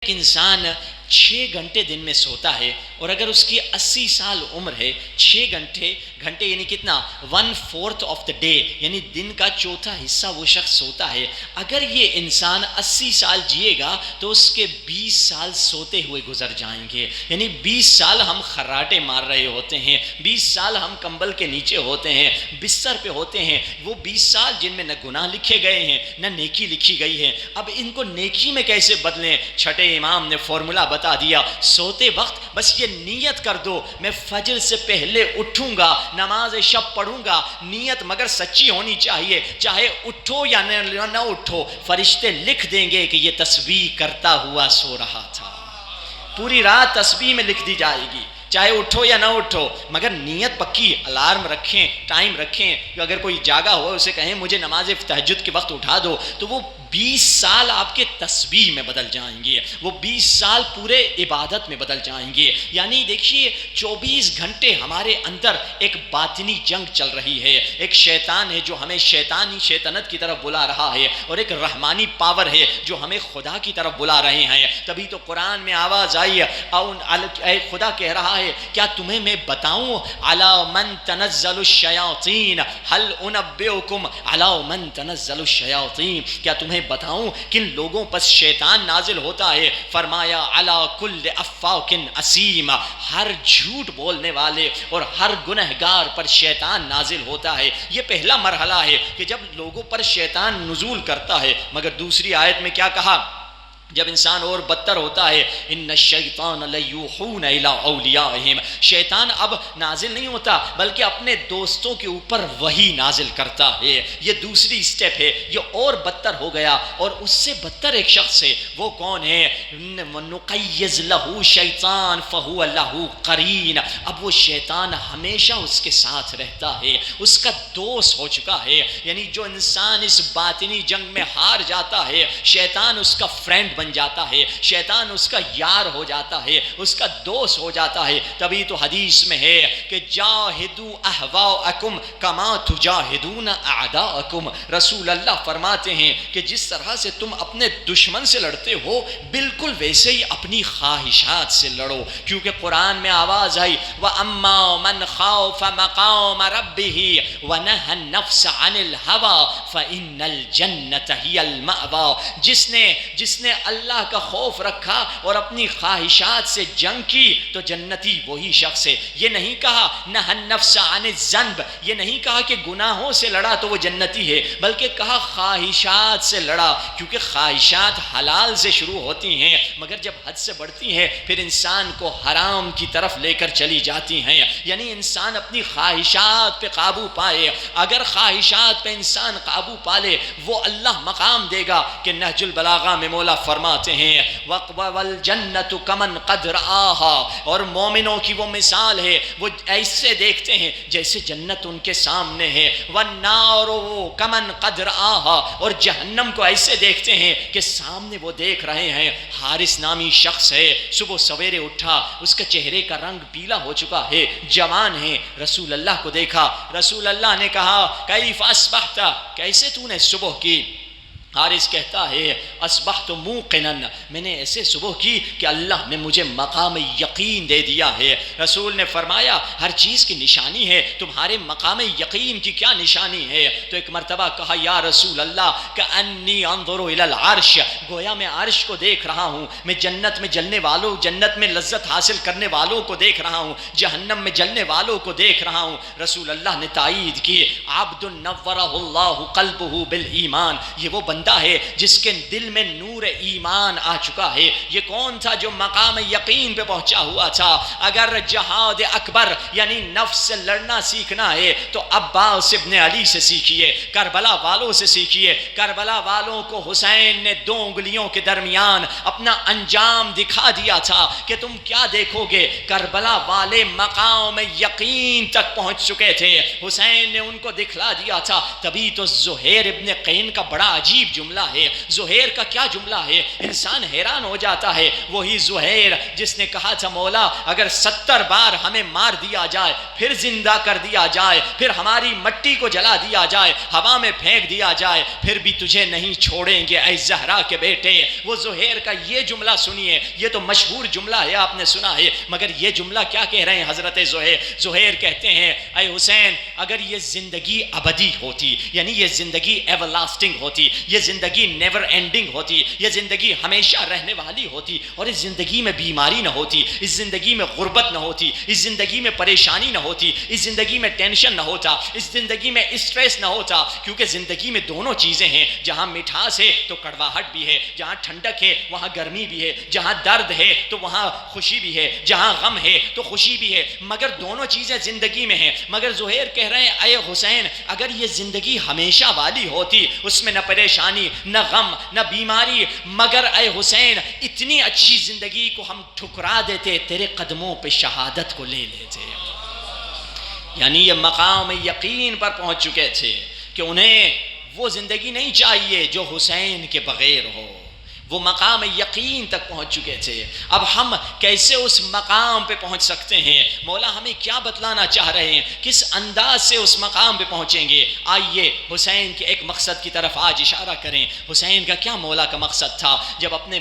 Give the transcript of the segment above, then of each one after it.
ایک انسان 6 گھنٹے دن میں سوتا ہے اور اگر اس کی 80 سال عمر ہے، 6 گھنٹے یعنی کتنا، 1/4 آف دا ڈے، یعنی دن کا چوتھا حصہ وہ شخص سوتا ہے. اگر یہ انسان 80 سال جیے گا تو اس کے 20 سال سوتے ہوئے گزر جائیں گے. یعنی 20 سال ہم خراٹے مار رہے ہوتے ہیں، 20 سال ہم کمبل کے نیچے ہوتے ہیں، بستر پہ ہوتے ہیں. وہ 20 سال جن میں نہ گناہ لکھے گئے ہیں نہ نیکی لکھی گئی ہے. اب ان کو نیکی میں کیسے بدلیں؟ چھٹے امام نے فارمولا بتا دیا. سوتے وقت بس یہ نیت کر دو، میں فجر سے پہلے اٹھوں گا، نماز شب پڑھوں گا. نیت مگر سچی ہونی چاہیے، چاہے اٹھو یا نہ اٹھو. فرشتے لکھ دیں گے کہ یہ تسبیح کرتا ہوا سو رہا تھا. پوری رات تسبیح میں لکھ دی جائے گی، چاہے اٹھو یا نہ اٹھو، مگر نیت پکی. الارم رکھیں، ٹائم رکھیں کہ اگر کوئی جاگا ہوا اسے کہیں مجھے نماز تہجد کے وقت اٹھا دو، تو وہ 20 سال آپ کے تسبیح میں بدل جائیں گے، وہ 20 سال پورے عبادت میں بدل جائیں گے. یعنی دیکھیے 24 گھنٹے ہمارے اندر ایک باطنی جنگ چل رہی ہے. ایک شیطان ہے جو ہمیں شیطنت کی طرف بلا رہا ہے، اور ایک رحمانی پاور ہے جو ہمیں خدا کی طرف بلا رہے ہیں. تبھی تو قرآن میں آواز آئی، اے خدا کہہ رہا ہے کیا تمہیں میں بتاؤں علی من تنزل الشیاطین، هل انبئکم علی من تنزل الشیاطین، کیا تمہیں بتاؤں کن لوگوں پر شیطان نازل ہوتا ہے؟ فرمایا علی کل افاک اسیم، ہر جھوٹ بولنے والے اور ہر گنہگار پر شیطان نازل ہوتا ہے. یہ پہلا مرحلہ ہے کہ جب لوگوں پر شیطان نزول کرتا ہے. مگر دوسری آیت میں کیا کہا؟ جب انسان اور بدتر ہوتا ہے، ان الشیطان لیوحون الی اولیاءہم، شیطان اب نازل نہیں ہوتا بلکہ اپنے دوستوں کے اوپر وحی نازل کرتا ہے. یہ دوسری سٹیپ ہے. یہ اور بدتر ہو گیا، اور اس سے بدتر ایک شخص ہے. وہ کون ہے؟ نقیض لہ شیطان فہو لہ قرین. اب وہ شیطان ہمیشہ اس کے ساتھ رہتا ہے، اس کا دوست ہو چکا ہے. یعنی جو انسان اس باطنی جنگ میں ہار جاتا ہے، شیطان اس کا فرینڈ بن جاتا ہے، شیطان اس کا یار ہو جاتا ہے، اس کا دوست ہو جاتا ہے. تبھی تو حدیث میں ہے کہ جاہدوا اہواءکم کما تجاہدون اعداءکم. رسول اللہ فرماتے ہیں کہ جس طرح سے تم اپنے دشمن سے لڑتے ہو، بالکل ویسے ہی اپنی خواہشات سے لڑو. کیونکہ قرآن میں آواز آئی وَأَمَّا مَنْ خَافَ مَقَامَ رَبِّهِ وَنَهَى النَّفْسَ عَنِ الْهَوَى فَإِنَّ الْجَنَّةَ هِيَ الْمَأْوَى. جس نے اللہ کا خوف رکھا اور اپنی خواہشات سے جنگ کی تو جنتی وہی شخص ہے. یہ نہیں کہا نہى النفس عن الذنب، یہ نہیں کہا کہ گناہوں سے لڑا تو وہ جنتی ہے، بلکہ کہا خواہشات سے لڑا. کیونکہ خواہشات حلال سے شروع ہوتی ہیں، مگر جب حد سے بڑھتی ہیں پھر انسان کو حرام کی طرف لے کر چلی جاتی ہیں. یعنی انسان اپنی خواہشات پہ قابو پائے. اگر خواہشات پہ انسان قابو پالے، وہ اللہ مقام دے گا کہ نہج البلاغہ میں مولا فرماتے ہیں وَالْجَنَّةُ كَمَنْ قَدْ رَآهَا، اور مومنوں کی وہ مثال ہے، وہ ایسے دیکھتے ہیں جیسے جنت ان کے سامنے ہے. وَالنَّارُ كَمَنْ قَدْ رَآهَا، اور جہنم کو ایسے دیکھتے ہیں کہ سامنے وہ دیکھ رہے ہیں. حارث نامی شخص ہے، صبح سویرے اٹھا، اس کے چہرے کا رنگ پیلا ہو چکا ہے، جوان ہے. رسول اللہ کو دیکھا، رسول اللہ نے کہا کیف اصبحت، کیسے تو نے صبح کی؟ حارث کہتا ہے اصبحت موقنا، میں نے ایسے صبح کی کہ اللہ نے مجھے مقام یقین دے دیا ہے. رسول نے فرمایا ہر چیز کی نشانی ہے، تمہارے مقام یقین کی کیا نشانی ہے؟ تو ایک مرتبہ کہا یا رسول اللہ کأنی انظر الی العرش، گویا میں عرش کو دیکھ رہا ہوں، میں جنت میں جلنے والوں، جنت میں لذت حاصل کرنے والوں کو دیکھ رہا ہوں، جہنم میں جلنے والوں کو دیکھ رہا ہوں. رسول اللہ نے تائید کی عبد نورہ اللہ قلبہ بالایمان، یہ وہ بندہ ہے جس کے دل میں نور ایمان آ چکا ہے. یہ کون تھا؟ جو مقام یقین پہ پہنچا ہوا تھا. اگر جہاد اکبر یعنی نفس سے لڑنا سیکھنا ہے تو عباس ابن علی سے سیکھیے، کربلا والوں سے سیکھیے. کربلا والوں کو حسین نے 2 انگلیوں کے درمیان اپنا انجام دکھا دیا تھا کہ تم کیا دیکھو گے. کربلا والے مقام یقین تک پہنچ چکے تھے، حسین نے ان کو دکھلا دیا تھا. تبھی تو زہیر ابن قین کا بڑا عجیب عجیب جملہ ہے. زہیر کا کیا جملہ ہے, انسان حیران ہو جاتا ہے. وہی زہیر جس نے کہا تھا مولا اگر 70 بار ہمیں مار دیا جائے, پھر زندہ کر دیا جائے, پھر ہماری مٹی کو جلا دیا جائے, ہوا میں پھینک دیا جائے, پھر بھی تجھے نہیں چھوڑیں گے اے زہرا کے بیٹے. وہ زہیر کا یہ جملہ سنیے, یہ تو مشہور جملہ ہے, آپ نے سنا ہے, مگر یہ جملہ کیا کہہ رہے ہیں حضرت زہیر. زہیر کہتے ہیں اے حسین اگر یہ زندگی ابدی ہوتی, یعنی یہ زندگی ایور لاسٹنگ ہوتی, یہ زندگی نیور اینڈنگ ہوتی, یہ زندگی ہمیشہ رہنے والی ہوتی, اور اس زندگی میں بیماری نہ ہوتی, اس زندگی میں غربت نہ ہوتی, اس زندگی میں پریشانی نہ ہوتی, اس زندگی میں ٹینشن نہ ہوتا, اس زندگی میں اسٹریس نہ ہوتا, کیونکہ زندگی میں دونوں چیزیں ہیں, جہاں مٹھاس ہے تو کڑواہٹ بھی ہے, جہاں ٹھنڈک ہے وہاں گرمی بھی ہے, جہاں درد ہے تو وہاں خوشی بھی ہے, جہاں غم ہے تو خوشی بھی ہے, مگر دونوں چیزیں زندگی میں ہیں. مگر زہیر کہہ رہے ہیں اے حسین اگر یہ زندگی ہمیشہ والی ہوتی, اس میں نہ پریشانی نہ غم نہ بیماری, مگر اے حسین اتنی اچھی زندگی کو ہم ٹھکرا دیتے, تیرے قدموں پہ شہادت کو لے لیتے. یعنی یہ مقام یقین پر پہنچ چکے تھے کہ انہیں وہ زندگی نہیں چاہیے جو حسین کے بغیر ہو. وہ مقام یقین تک پہنچ چکے تھے. اب ہم کیسے اس مقام پہ پہنچ سکتے ہیں؟ مولا ہمیں کیا بتلانا چاہ رہے ہیں, کس انداز سے اس مقام پہ پہنچیں گے؟ آئیے حسین کے ایک مقصد کی طرف آج اشارہ کریں. حسین کا کیا مولا کا مقصد تھا جب اپنے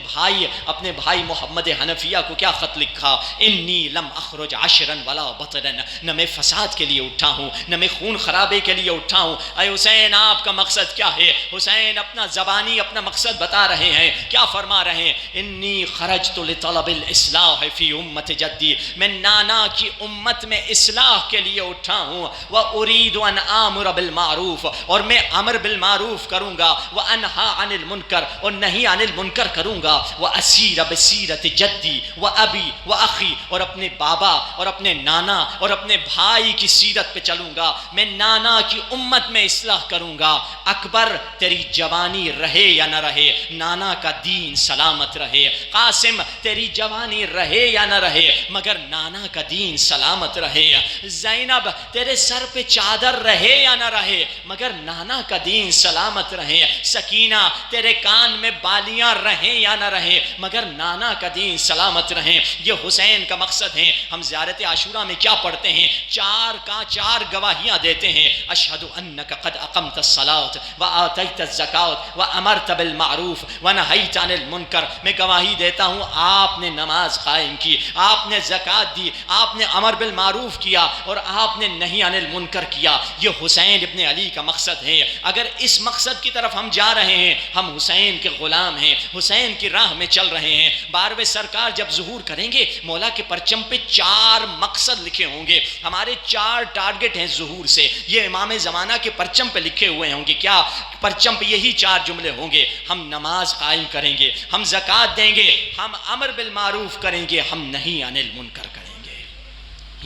بھائی محمد حنفیہ کو کیا خط لکھا, انی لم اخرج عشرا ولا بطرا, نہ میں فساد کے لیے اٹھا ہوں نہ میں خون خرابے کے لیے اٹھا ہوں. اے حسین آپ کا مقصد کیا ہے؟ حسین اپنا زبانی اپنا مقصد بتا رہے ہیں. کیا فرما رہے ہیں؟ انی خرجت لطلب الاصلاح فی امت جدی, میں نانا کی امت میں اصلاح کے لیے اٹھا ہوں. وارید ان آمر بالمعروف, اور میں امر بالمعروف کروں گا, وانہا عن المنکر, اور نہیں عن المنکر کروں گا. واسیر بسیرت جدی وابی واخی, اور اپنے بابا اور اپنے نانا اور اپنے بھائی کی سیرت پہ چلوں گا. میں نانا کی امت میں اصلاح کروں گا. اکبر تیری جوانی رہے یا نہ رہے, نانا کا دین سلامت رہے. قاسم تیری جوانی رہے یا نہ رہے, مگر نانا کا دین سلامت رہے. زینب تیرے سر پہ چادر رہے یا نہ رہے, مگر نانا کا دین سلامت رہے. سکینہ تیرے کان میں بالیاں رہیں یا نہ رہیں, مگر نانا کا دین سلامت رہیں. یہ حسین کا مقصد ہے. ہم زیارت عاشورہ میں کیا پڑھتے ہیں؟ چار گواہیاں دیتے ہیں. اشہد انک قد اقمت الصلاۃ وآتیت الزکاۃ وامرت بالمعروف ونہیت عن المنکر. میں گواہی دیتا ہوں آپ نے نماز قائم کی, آپ نے زکوٰۃ دی, آپ نے امر بالمعروف کیا, اور آپ نے نہی عن المنکر کیا. یہ حسین ابن علی کا مقصد ہے. اگر اس مقصد کی طرف ہم جا رہے ہیں, ہم حسین کے غلام ہیں, حسین کی راہ میں چل رہے ہیں. 12ویں سرکار جب ظہور کریں گے, مولا کے پرچم پہ 4 مقصد لکھے ہوں گے. ہمارے 4 ٹارگٹ ہیں ظہور سے, یہ امام زمانہ کے پرچم پہ لکھے ہوئے ہوں گے. کیا پرچم پہ یہی 4 جملے ہوں گے. ہم نماز قائم کریں گے, ہم زکوٰۃ دیں گے, ہم امر بالمعروف کریں گے, ہم نہیں عن المنکر کریں گے.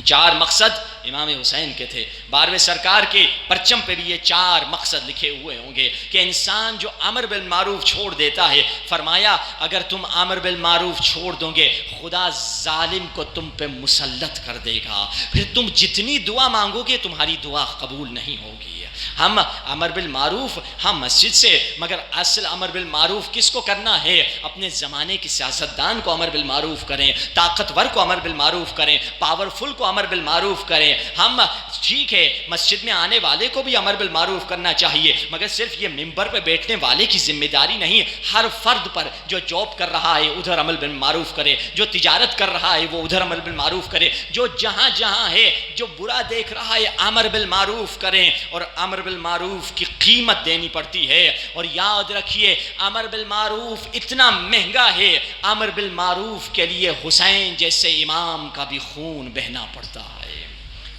4 مقصد امام حسین کے تھے. 12ویں سرکار کے پرچم پہ بھی یہ 4 مقصد لکھے ہوئے ہوں گے کہ انسان جو امر بالمعروف چھوڑ دیتا ہے, فرمایا اگر تم امر بالمعروف چھوڑ دو گے, خدا ظالم کو تم پہ مسلط کر دے گا, پھر تم جتنی دعا مانگو گے تمہاری دعا قبول نہیں ہوگی. ہم امر بالمعروف ہم مسجد سے, مگر اصل امر بالمعروف کس کو کرنا ہے؟ اپنے زمانے کی سیاستدان کو امر بالمعروف کریں, طاقتور کو امر بالمعروف کریں, پاورفل کو امر بالمعروف کریں. ہم ٹھیک ہے مسجد میں آنے والے کو بھی امر بالمعروف کرنا چاہیے, مگر صرف یہ ممبر پہ بیٹھنے والے کی ذمہ داری نہیں, ہر فرد پر جو جاب کر رہا ہے ادھر امر بالمعروف کرے, جو تجارت کر رہا ہے وہ ادھر امر بالمعروف کرے, جو جہاں جہاں ہے جو برا دیکھ رہا ہے امر بالمعروف کریں. اور امر بالمعروف کی قیمت دینی پڑتی ہے. اور یاد رکھیے امر بالمعروف اتنا مہنگا ہے, امر بالمعروف کے لیے حسین جیسے امام کا بھی خون بہنا پڑتا ہے.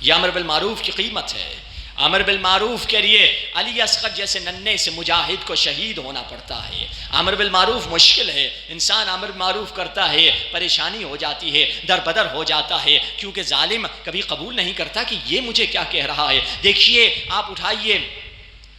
یہ امر بالمعروف کی قیمت ہے. امر بالمعروف کے لیے علی اصغر جیسے ننھے سے مجاہد کو شہید ہونا پڑتا ہے. امر بالمعروف مشکل ہے, انسان امر بالمعروف کرتا ہے پریشانی ہو جاتی ہے, در بدر ہو جاتا ہے, کیونکہ ظالم کبھی قبول نہیں کرتا کہ یہ مجھے کیا کہہ رہا ہے. دیکھیے آپ اٹھائیے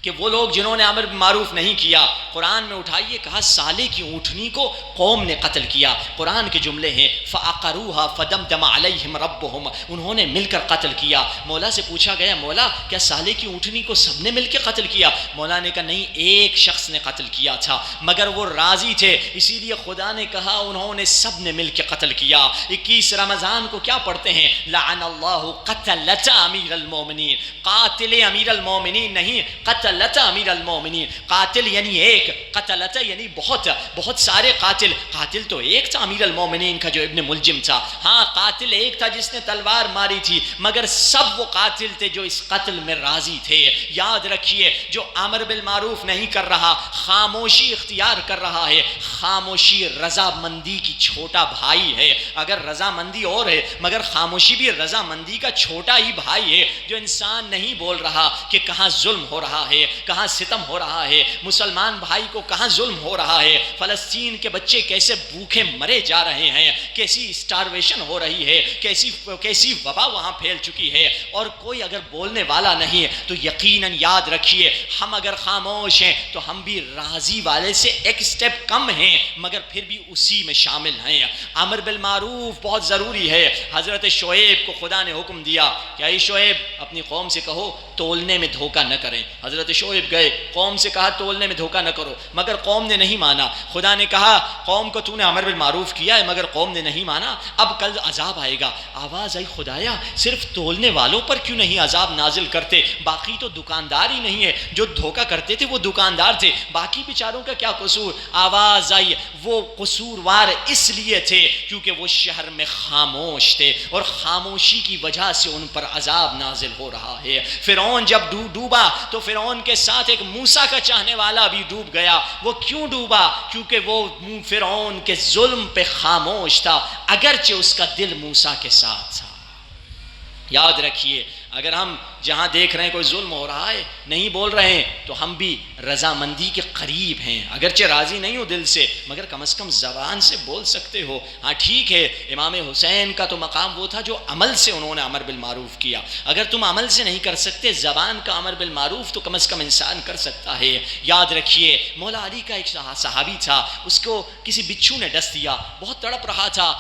کہ وہ لوگ جنہوں نے امر معروف نہیں کیا، قرآن میں اٹھائیے کہا سالے کی اونٹنی کو قوم نے قتل کیا، قرآن کے جملے ہیں فَعَقَرُوهَا فَدَمْدَمَ عَلَيْهِمْ رَبُّهُمْ، انہوں نے مل کر قتل کیا۔ مولا سے پوچھا گیا مولا کیا سالے کی اونٹنی کو سب نے مل کے قتل کیا؟ مولا نے کہا نہیں، ایک شخص نے قتل کیا تھا مگر وہ راضی تھے، اسی لیے خدا نے کہا انہوں نے سب نے مل کے قتل کیا۔ 21 رمضان کو کیا پڑھتے ہیں؟ لعن اللہ قتلت امیر المومنین، قاتل امیر المومنین نہیں، قتلت امیر المومنین۔ قاتل یعنی ایک، قتلت یعنی بہت، بہت سارے قاتل۔ قاتل تو ایک تھا امیر المومنین کا جو ابن ملجم تھا، ہاں قاتل ایک تھا جس نے تلوار ماری تھی، مگر سب وہ قاتل تھے جو اس قتل میں راضی تھے۔ یاد رکھیے جو امر بالمعروف نہیں کر رہا، خاموشی اختیار کر رہا ہے، خاموشی رضامندی کی چھوٹا بھائی ہے۔ اگر رضامندی اور ہے مگر خاموشی بھی رضامندی کا چھوٹا ہی بھائی ہے۔ جو انسان نہیں بول رہا کہ کہاں ظلم ہو رہا ہے، کہاں ستم ہو رہا ہے، مسلمان بھائی کو کہاں ظلم ہو رہا ہے، فلسطین کے بچے کیسے بھوکے مرے جا رہے ہیں، کیسی اسٹارویشن ہو رہی ہے، کیسی وبا وہاں پھیل چکی ہے، اور کوئی اگر بولنے والا نہیں ہے تو یقیناً یاد رکھیے ہم اگر خاموش ہیں تو ہم بھی راضی والے سے ایک سٹیپ کم ہیں مگر پھر بھی اسی میں شامل ہیں۔ امر بالمعروف بہت ضروری ہے۔ حضرت شعیب کو خدا نے حکم دیا کہ اے شعیب اپنی قوم سے کہو تولنے میں دھوکہ نہ کریں۔ حضرت شعیب گئے، قوم سے کہا تولنے میں دھوکہ نہ کرو، مگر قوم نے نہیں مانا۔ خدا نے کہا قوم کو تو نے امر بالمعروف کیا ہے مگر قوم نے نہیں مانا، اب کل عذاب آئے گا۔ آواز آئی خدایا صرف تولنے والوں پر کیوں نہیں عذاب نازل کرتے؟ باقی تو دکاندار ہی نہیں ہے، جو دھوکہ کرتے تھے وہ دکاندار تھے، باقی بیچاروں کا کیا قصور؟ آواز آئی وہ قصوروار اس لیے تھے کیونکہ وہ شہر میں خاموش تھے، اور خاموشی کی وجہ سے ان پر عذاب نازل ہو رہا ہے۔ فرعون جب ڈوبا تو فرعون کے ساتھ ایک موسیٰ کا چاہنے والا بھی ڈوب گیا۔ وہ کیوں ڈوبا؟ کیونکہ وہ فرعون کے ظلم پہ خاموش تھا، اگرچہ اس کا دل موسیٰ کے ساتھ تھا۔ یاد رکھیے اگر ہم جہاں دیکھ رہے ہیں کوئی ظلم ہو رہا ہے نہیں بول رہے ہیں تو ہم بھی رضامندی کے قریب ہیں، اگرچہ راضی نہیں ہو دل سے مگر کم از کم زبان سے بول سکتے ہو۔ ہاں ٹھیک ہے امام حسین کا تو مقام وہ تھا جو عمل سے انہوں نے امر بالمعروف کیا، اگر تم عمل سے نہیں کر سکتے زبان کا امر بالمعروف تو کم از کم انسان کر سکتا ہے۔ یاد رکھیے مولا علی کا ایک صحابی تھا، اس کو کسی بچھو نے ڈس دیا، بہت تڑپ رہا تھا،